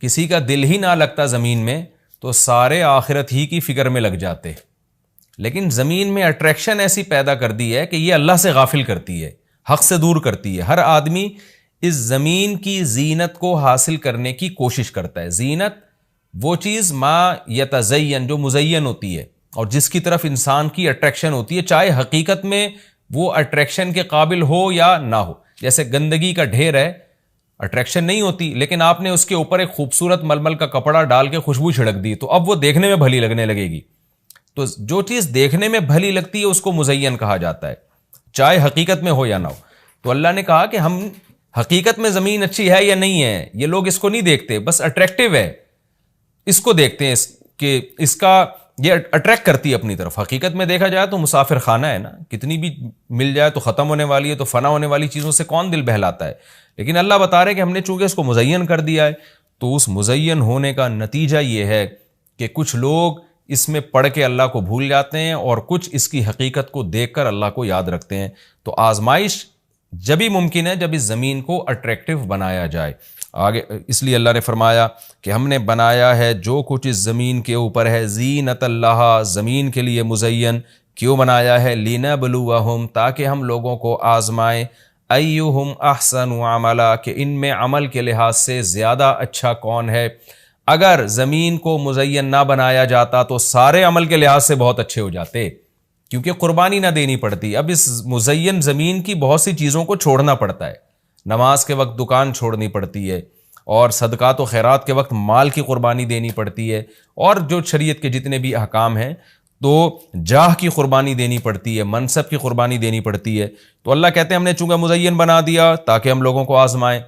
کسی کا دل ہی نہ لگتا زمین میں، تو سارے آخرت ہی کی فکر میں لگ جاتے، لیکن زمین میں اٹریکشن ایسی پیدا کر دی ہے کہ یہ اللہ سے غافل کرتی ہے، حق سے دور کرتی ہے۔ ہر آدمی اس زمین کی زینت کو حاصل کرنے کی کوشش کرتا ہے۔ زینت وہ چیز ما یتزین، جو مزین ہوتی ہے اور جس کی طرف انسان کی اٹریکشن ہوتی ہے، چاہے حقیقت میں وہ اٹریکشن کے قابل ہو یا نہ ہو۔ جیسے گندگی کا ڈھیر ہے، اٹریکشن نہیں ہوتی، لیکن آپ نے اس کے اوپر ایک خوبصورت ململ کا کپڑا ڈال کے خوشبو چھڑک دی تو اب وہ دیکھنے میں بھلی لگنے لگے گی۔ تو جو چیز دیکھنے میں بھلی لگتی ہے اس کو مزین کہا جاتا ہے، چاہے حقیقت میں ہو یا نہ ہو۔ تو اللہ نے کہا کہ ہم حقیقت میں زمین اچھی ہے یا نہیں ہے یہ لوگ اس کو نہیں دیکھتے، بس اٹریکٹیو ہے اس کو دیکھتے ہیں کہ اس کا یہ اٹریکٹ کرتی ہے اپنی طرف۔ حقیقت میں دیکھا جائے تو مسافر خانہ ہے نا، کتنی بھی مل جائے تو ختم ہونے والی ہے، تو فنا ہونے والی چیزوں سے کون دل بہلاتا ہے۔ لیکن اللہ بتا رہے کہ ہم نے چونکہ اس کو مزین کر دیا ہے، تو اس مزین ہونے کا نتیجہ یہ ہے کہ کچھ لوگ اس میں پڑھ کے اللہ کو بھول جاتے ہیں اور کچھ اس کی حقیقت کو دیکھ کر اللہ کو یاد رکھتے ہیں۔ تو آزمائش جب ہی ممکن ہے جب اس زمین کو اٹریکٹیو بنایا جائے۔ آگے اس لیے اللہ نے فرمایا کہ ہم نے بنایا ہے جو کچھ اس زمین کے اوپر ہے، زینت اللہ، زمین کے لیے مزین۔ کیوں بنایا ہے؟ لِنَبْلُوَهُمْ، تاکہ ہم لوگوں کو آزمائیں، ایہم احسن عملا، کہ ان میں عمل کے لحاظ سے زیادہ اچھا کون ہے۔ اگر زمین کو مزین نہ بنایا جاتا تو سارے عمل کے لحاظ سے بہت اچھے ہو جاتے، کیونکہ قربانی نہ دینی پڑتی۔ اب اس مزین زمین کی بہت سی چیزوں کو چھوڑنا پڑتا ہے، نماز کے وقت دکان چھوڑنی پڑتی ہے، اور صدقات و خیرات کے وقت مال کی قربانی دینی پڑتی ہے، اور جو شریعت کے جتنے بھی احکام ہیں تو جاہ کی قربانی دینی پڑتی ہے، منصب کی قربانی دینی پڑتی ہے۔ تو اللہ کہتے ہیں ہم نے چونکہ مزین بنا دیا تاکہ ہم لوگوں کو آزمائیں۔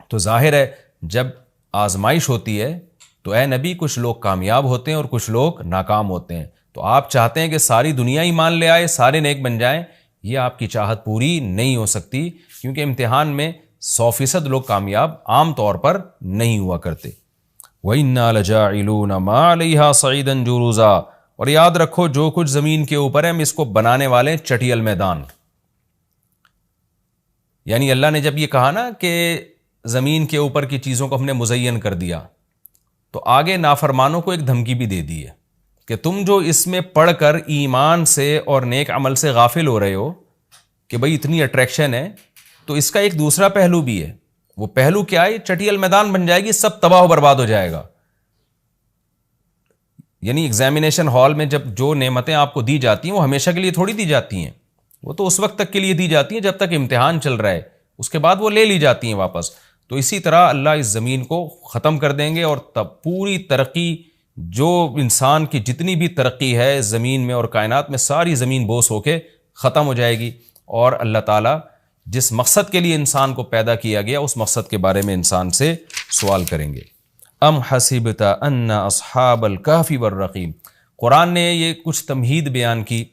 تو ظاہر ہے جب آزمائش ہوتی ہے تو اے نبی کچھ لوگ کامیاب ہوتے ہیں اور کچھ لوگ ناکام ہوتے ہیں۔ تو آپ چاہتے ہیں کہ ساری دنیا ایمان لے آئے، سارے نیک بن جائیں، یہ آپ کی چاہت پوری نہیں ہو سکتی، کیونکہ امتحان میں 100% لوگ کامیاب عام طور پر نہیں ہوا کرتے۔ وَإِنَّا لَجَاعِلُونَ مَا عَلَيْهَا صَعِيدًا جُرُزًا، اور یاد رکھو جو کچھ زمین کے اوپر ہے ہم اس کو بنانے والے چٹیل میدان۔ یعنی اللہ نے جب یہ کہا نا کہ زمین کے اوپر کی چیزوں کو ہم نے مزین کر دیا، تو آگے نافرمانوں کو ایک دھمکی بھی دے دی ہے کہ تم جو اس میں پڑھ کر ایمان سے اور نیک عمل سے غافل ہو رہے ہو کہ بھئی اتنی اٹریکشن ہے، تو اس کا ایک دوسرا پہلو بھی ہے۔ وہ پہلو کیا ہے؟ چٹیل میدان بن جائے گی، سب تباہ و برباد ہو جائے گا۔ یعنی ایگزامینیشن ہال میں جب جو نعمتیں آپ کو دی جاتی ہیں وہ ہمیشہ کے لیے تھوڑی دی جاتی ہیں، وہ تو اس وقت تک کے لیے دی جاتی ہیں جب تک امتحان چل رہا ہے، اس کے بعد وہ لے لی جاتی ہیں واپس۔ تو اسی طرح اللہ اس زمین کو ختم کر دیں گے، اور تب پوری ترقی، جو انسان کی جتنی بھی ترقی ہے زمین میں اور کائنات میں، ساری زمین بوس ہو کے ختم ہو جائے گی، اور اللہ تعالیٰ جس مقصد کے لیے انسان کو پیدا کیا گیا اس مقصد کے بارے میں انسان سے سوال کریں گے۔ ام حسبت ان اصحاب الکہف والرقیم، قرآن نے یہ کچھ تمہید بیان کی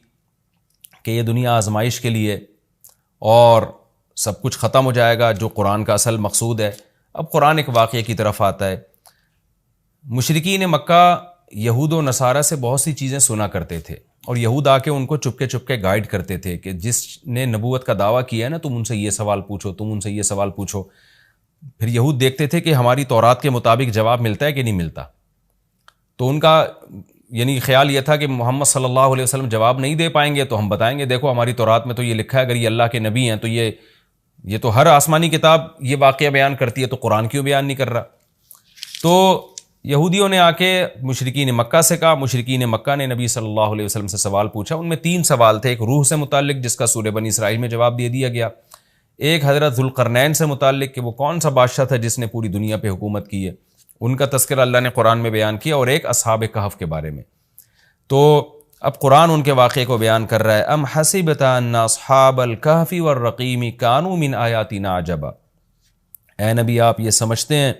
کہ یہ دنیا آزمائش کے لیے اور سب کچھ ختم ہو جائے گا، جو قرآن کا اصل مقصود ہے۔ اب قرآن ایک واقعے کی طرف آتا ہے۔ مشرکین مکہ یہود و نصارہ سے بہت سی چیزیں سنا کرتے تھے، اور یہود آ کے ان کو چپکے چپکے گائیڈ کرتے تھے کہ جس نے نبوت کا دعویٰ کیا ہے نا، تم ان سے یہ سوال پوچھو، تم ان سے یہ سوال پوچھو۔ پھر یہود دیکھتے تھے کہ ہماری تورات کے مطابق جواب ملتا ہے کہ نہیں ملتا، تو ان کا یعنی خیال یہ تھا کہ محمد صلی اللہ علیہ وسلم جواب نہیں دے پائیں گے تو ہم بتائیں گے دیکھو ہماری تورات میں تو یہ لکھا ہے، اگر یہ اللہ کے نبی ہیں تو یہ تو ہر آسمانی کتاب یہ واقعہ بیان کرتی ہے، تو قرآن کیوں بیان نہیں کر رہا؟ تو یہودیوں نے آ کے مشرکین مکہ سے کہا، مشرکین مکہ نے نبی صلی اللہ علیہ وسلم سے سوال پوچھا۔ ان میں 3 سوال تھے، ایک روح سے متعلق جس کا سورہ بنی اسرائیل میں جواب دے دیا گیا، ایک حضرت ذوالقرنین سے متعلق کہ وہ کون سا بادشاہ تھا جس نے پوری دنیا پہ حکومت کی ہے، ان کا تذکرہ اللہ نے قرآن میں بیان کیا، اور ایک اصحاب کہف کے بارے میں۔ تو اب قرآن ان کے واقعے کو بیان کر رہا ہے۔ ام حسبت ان اصحاب الکہف والرقیم کانوا من آیاتنا عجبا، اے نبی آپ یہ سمجھتے ہیں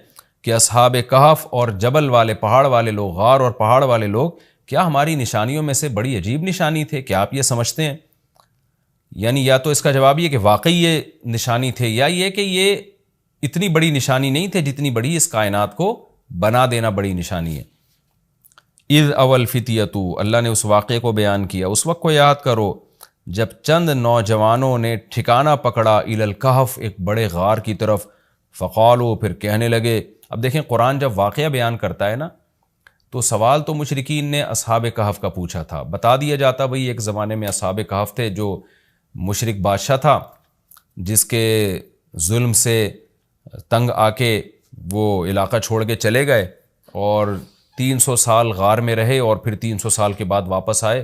کہ اصحاب کہف اور جبل والے، پہاڑ والے لوگ، غار اور پہاڑ والے لوگ کیا ہماری نشانیوں میں سے بڑی عجیب نشانی تھے؟ کیا آپ یہ سمجھتے ہیں؟ یعنی یا تو اس کا جواب یہ کہ واقعی یہ نشانی تھے، یا یہ کہ یہ اتنی بڑی نشانی نہیں تھے جتنی بڑی اس کائنات کو بنا دینا بڑی نشانی ہے۔ اذ اول فتیتو، اللہ نے اس واقعے کو بیان کیا، اس وقت کو یاد کرو جب چند نوجوانوں نے ٹھکانہ پکڑا الی الکہف، ایک بڑے غار کی طرف، فقالو، پھر کہنے لگے۔ اب دیکھیں قرآن جب واقعہ بیان کرتا ہے نا، تو سوال تو مشرکین نے اصحاب کہف کا پوچھا تھا، بتا دیا جاتا بھئی ایک زمانے میں اصحاب کہف تھے، جو مشرک بادشاہ تھا جس کے ظلم سے تنگ آ کے وہ علاقہ چھوڑ کے چلے گئے، اور 300 سال غار میں رہے، اور پھر 300 سال کے بعد واپس آئے،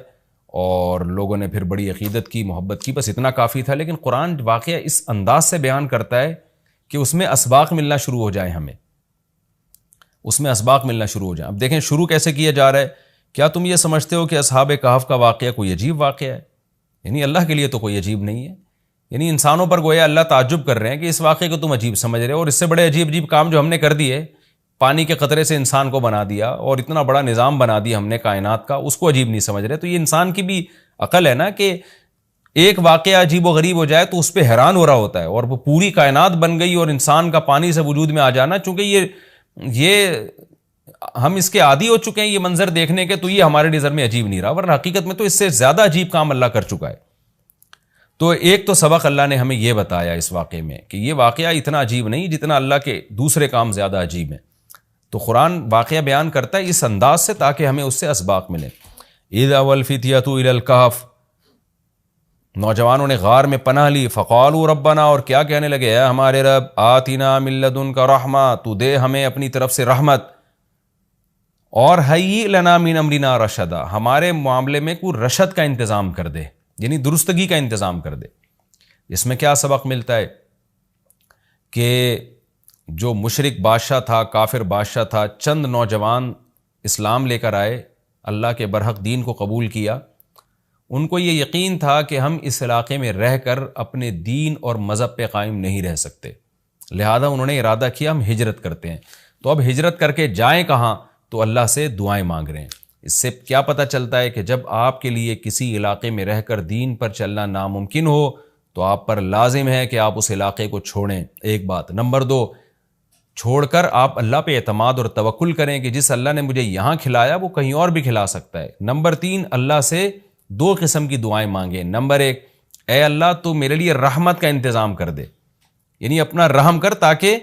اور لوگوں نے پھر بڑی عقیدت کی، محبت کی، بس اتنا کافی تھا۔ لیکن قرآن واقعہ اس انداز سے بیان کرتا ہے کہ اس میں اسباق ملنا شروع ہو جائیں، ہمیں اس میں اسباق ملنا شروع ہو جائیں۔ اب دیکھیں شروع کیسے کیا جا رہا ہے۔ کیا تم یہ سمجھتے ہو کہ اصحاب کہف کا واقعہ کوئی عجیب واقعہ ہے؟ یعنی اللہ کے لیے تو کوئی عجیب نہیں ہے، یعنی انسانوں پر گویا اللہ تعجب کر رہے ہیں کہ اس واقعے کو تم عجیب سمجھ رہے ہو، اور اس سے بڑے عجیب عجیب کام جو ہم نے کر دیے، پانی کے قطرے سے انسان کو بنا دیا، اور اتنا بڑا نظام بنا دیا ہم نے کائنات کا، اس کو عجیب نہیں سمجھ رہے۔ تو یہ انسان کی بھی عقل ہے نا کہ ایک واقعہ عجیب و غریب ہو جائے تو اس پہ حیران ہو رہا ہوتا ہے، اور وہ پوری کائنات بن گئی اور انسان کا پانی سے وجود میں آ جانا، چونکہ یہ ہم اس کے عادی ہو چکے ہیں یہ منظر دیکھنے کے، تو یہ ہمارے نظر میں عجیب نہیں رہا، ورنہ حقیقت میں تو اس سے زیادہ عجیب کام اللہ کر چکا ہے۔ تو ایک تو سبق اللہ نے ہمیں یہ بتایا اس واقعے میں کہ یہ واقعہ اتنا عجیب نہیں جتنا اللہ کے دوسرے کام زیادہ عجیب ہیں۔ تو قرآن واقعہ بیان کرتا ہے اس انداز سے تاکہ ہمیں اس سے اسباق ملیں۔ اذ اول الفتیۃ الی الکہف، نوجوانوں نے غار میں پناہ لی، فقالوا ربنا، اور کیا کہنے لگے، اے ہمارے رب، آتنا من لدنک رحمہ، تو دے ہمیں اپنی طرف سے رحمت، اور ہیئ لنا من امرنا رشدا، ہمارے معاملے میں کوئی رشد کا انتظام کر دے، یعنی درستگی کا انتظام کر دے۔ اس میں کیا سبق ملتا ہے کہ جو مشرک بادشاہ تھا، کافر بادشاہ تھا، چند نوجوان اسلام لے کر آئے، اللہ کے برحق دین کو قبول کیا، ان کو یہ یقین تھا کہ ہم اس علاقے میں رہ کر اپنے دین اور مذہب پہ قائم نہیں رہ سکتے، لہذا انہوں نے ارادہ کیا ہم ہجرت کرتے ہیں۔ تو اب ہجرت کر کے جائیں کہاں؟ تو اللہ سے دعائیں مانگ رہے ہیں۔ اس سے کیا پتہ چلتا ہے کہ جب آپ کے لیے کسی علاقے میں رہ کر دین پر چلنا ناممکن ہو تو آپ پر لازم ہے کہ آپ اس علاقے کو چھوڑیں، ایک بات۔ نمبر 2، چھوڑ کر آپ اللہ پہ اعتماد اور توکل کریں کہ جس اللہ نے مجھے یہاں کھلایا وہ کہیں اور بھی کھلا سکتا ہے۔ نمبر 3، اللہ سے 2 قسم کی دعائیں مانگیں۔ نمبر 1، اے اللہ تو میرے لیے رحمت کا انتظام کر دے، یعنی اپنا رحم کر تاکہ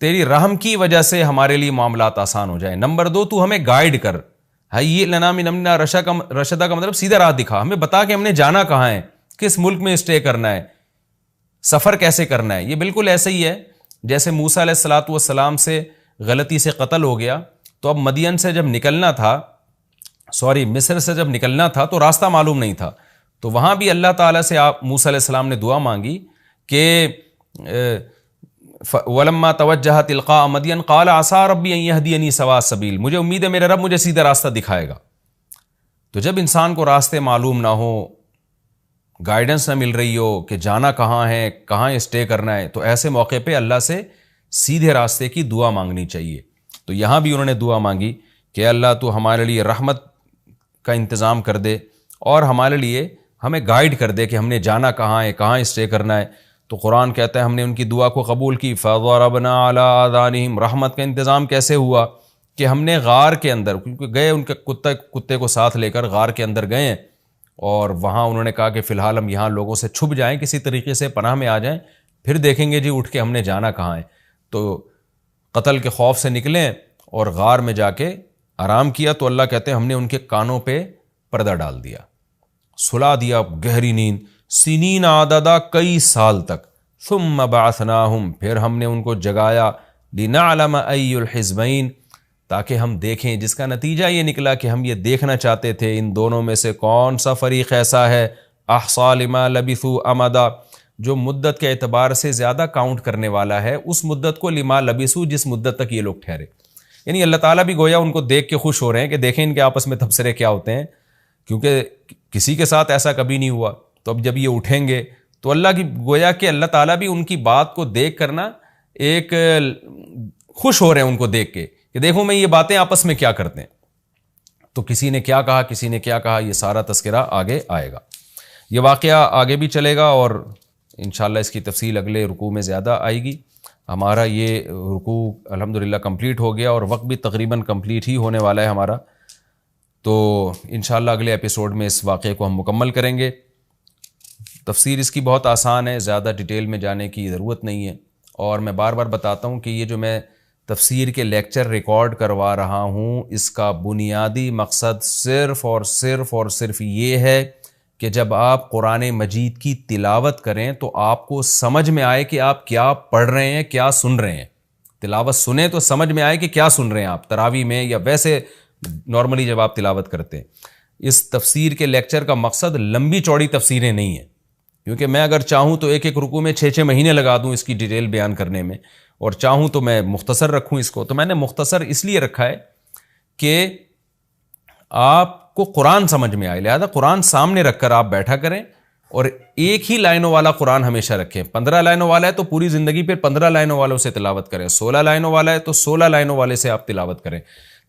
تیری رحم کی وجہ سے ہمارے لیے معاملات آسان ہو جائیں۔ نمبر 2، تو ہمیں گائیڈ کر، ہیئ لنا من امرنا رشدا کا مطلب سیدھا راہ دکھا، ہمیں بتا کہ ہم نے جانا کہاں ہے، کس ملک میں اسٹے کرنا ہے، سفر کیسے کرنا ہے۔ یہ بالکل ایسے ہی ہے جیسے موسیٰ علیہ الصلوۃ والسلام سے غلطی سے قتل ہو گیا، تو اب مدین سے جب نکلنا تھا، مصر سے جب نکلنا تھا تو راستہ معلوم نہیں تھا، تو وہاں بھی اللہ تعالیٰ سے موسیٰ علیہ السلام نے دعا مانگی کہ ولما توجہ تلقاء مدین قال عسى ربی ان یہدینی سواء السبیل، مجھے امید ہے میرا رب مجھے سیدھا راستہ دکھائے گا۔ تو جب انسان کو راستے معلوم نہ ہو، گائیڈنس نہ مل رہی ہو کہ جانا کہاں ہے، کہاں اسٹے کرنا ہے، تو ایسے موقع پہ اللہ سے سیدھے راستے کی دعا مانگنی چاہیے۔ تو یہاں بھی انہوں نے دعا مانگی کہ اللہ تو ہمارے لیے رحمت کا انتظام کر دے اور ہمارے لیے ہمیں گائیڈ کر دے کہ ہم نے جانا کہاں ہے، کہاں اسٹے کرنا ہے۔ تو قرآن کہتا ہے ہم نے ان کی دعا کو قبول کی، فَضَرَبْنَا عَلَىٰ آذَانِهِمْ، رحمت کا انتظام کیسے ہوا کہ ہم نے غار کے اندر، کیونکہ گئے ان کے کتے کو ساتھ لے کر غار کے اندر گئے ہیں، اور وہاں انہوں نے کہا کہ فی الحال ہم یہاں لوگوں سے چھپ جائیں، کسی طریقے سے پناہ میں آ جائیں، پھر دیکھیں گے جی اٹھ کے ہم نے جانا کہاں ہے۔ تو قتل کے خوف سے نکلیں اور غار میں جا کے آرام کیا، تو اللہ کہتے ہیں ہم نے ان کے کانوں پہ پردہ ڈال دیا، سلا دیا گہری نیند، سنین عددا، کئی سال تک، ثم بعثناہم، پھر ہم نے ان کو جگایا، لنعلم ای الحزبین، تاکہ ہم دیکھیں، جس کا نتیجہ یہ نکلا کہ ہم یہ دیکھنا چاہتے تھے ان دونوں میں سے کون سا فریق ایسا ہے احصیٰ لما لبثوا امدا، جو مدت کے اعتبار سے زیادہ کاؤنٹ کرنے والا ہے اس مدت کو، لما لبثوا، جس مدت تک یہ لوگ ٹھہرے۔ یعنی اللہ تعالیٰ بھی گویا ان کو دیکھ کے خوش ہو رہے ہیں کہ دیکھیں ان کے آپس میں تبصرے کیا ہوتے ہیں، کیونکہ کسی کے ساتھ ایسا کبھی نہیں ہوا۔ تو اب جب یہ اٹھیں گے تو اللہ کی گویا کہ اللہ تعالیٰ بھی ان کی بات کو دیکھ کرنا ایک خوش ہو رہے ہیں ان کو دیکھ کے کہ دیکھو میں یہ باتیں آپس میں کیا کرتے ہیں۔ تو کسی نے کیا کہا، کسی نے کیا کہا، یہ سارا تذکرہ آگے آئے گا۔ یہ واقعہ آگے بھی چلے گا اور انشاءاللہ اس کی تفصیل اگلے رکوع میں زیادہ آئے گی۔ ہمارا یہ رکوع الحمدللہ کمپلیٹ ہو گیا اور وقت بھی تقریباً کمپلیٹ ہی ہونے والا ہے ہمارا، تو انشاءاللہ اگلے ایپیسوڈ میں اس واقعے کو ہم مکمل کریں گے۔ تفسیر اس کی بہت آسان ہے، زیادہ ڈیٹیل میں جانے کی ضرورت نہیں ہے، اور میں بار بار بتاتا ہوں کہ یہ جو میں تفسیر کے لیکچر ریکارڈ کروا رہا ہوں، اس کا بنیادی مقصد صرف اور صرف یہ ہے کہ جب آپ قرآن مجید کی تلاوت کریں تو آپ کو سمجھ میں آئے کہ آپ کیا پڑھ رہے ہیں، کیا سن رہے ہیں۔ تلاوت سنیں تو سمجھ میں آئے کہ کیا سن رہے ہیں آپ، تراویح میں یا ویسے نارملی جب آپ تلاوت کرتے ہیں۔ اس تفسیر کے لیکچر کا مقصد لمبی چوڑی تفسیریں نہیں ہیں، کیونکہ میں اگر چاہوں تو ایک رکوع میں 6 مہینے لگا دوں اس کی ڈیٹیل بیان کرنے میں، اور چاہوں تو میں مختصر رکھوں اس کو۔ تو میں نے مختصر اس لیے رکھا ہے کہ آپ کو قرآن سمجھ میں آئے، لہذا قرآن سامنے رکھ کر آپ بیٹھا کریں اور ایک ہی لائنوں والا قرآن ہمیشہ رکھیں۔ 15 لائنوں والا ہے تو پوری زندگی پھر 15 لائنوں والوں سے تلاوت کریں، 16 لائنوں والا ہے تو 16 لائنوں والے سے آپ تلاوت کریں،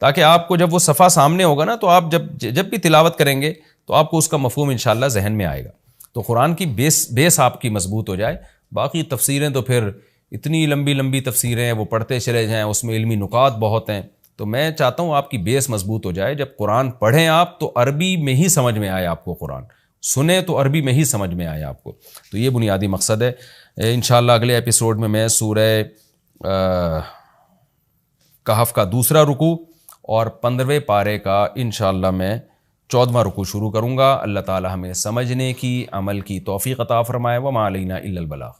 تاکہ آپ کو جب وہ صفحہ سامنے ہوگا نا تو آپ جب بھی تلاوت کریں گے تو آپ کو اس کا مفہوم انشاءاللہ ذہن میں آئے گا، تو قرآن کی بیس آپ کی مضبوط ہو جائے۔ باقی تفسیریں تو پھر اتنی لمبی تفسیریں ہیں، وہ پڑھتے چلے جائیں، اس میں علمی نکات بہت ہیں، تو میں چاہتا ہوں آپ کی بیس مضبوط ہو جائے۔ جب قرآن پڑھیں آپ تو عربی میں ہی سمجھ میں آئے آپ کو، قرآن سنیں تو عربی میں ہی سمجھ میں آئے آپ کو، تو یہ بنیادی مقصد ہے۔ انشاءاللہ اگلے ایپیسوڈ میں سورہ کہف کا دوسرا رکوع اور 15ویں پارے کا انشاءاللہ میں 14واں رکوع شروع کروں گا۔ اللہ تعالی ہمیں سمجھنے کی، عمل کی توفیق عطا فرمائے۔ وما علینا الا البلاغ۔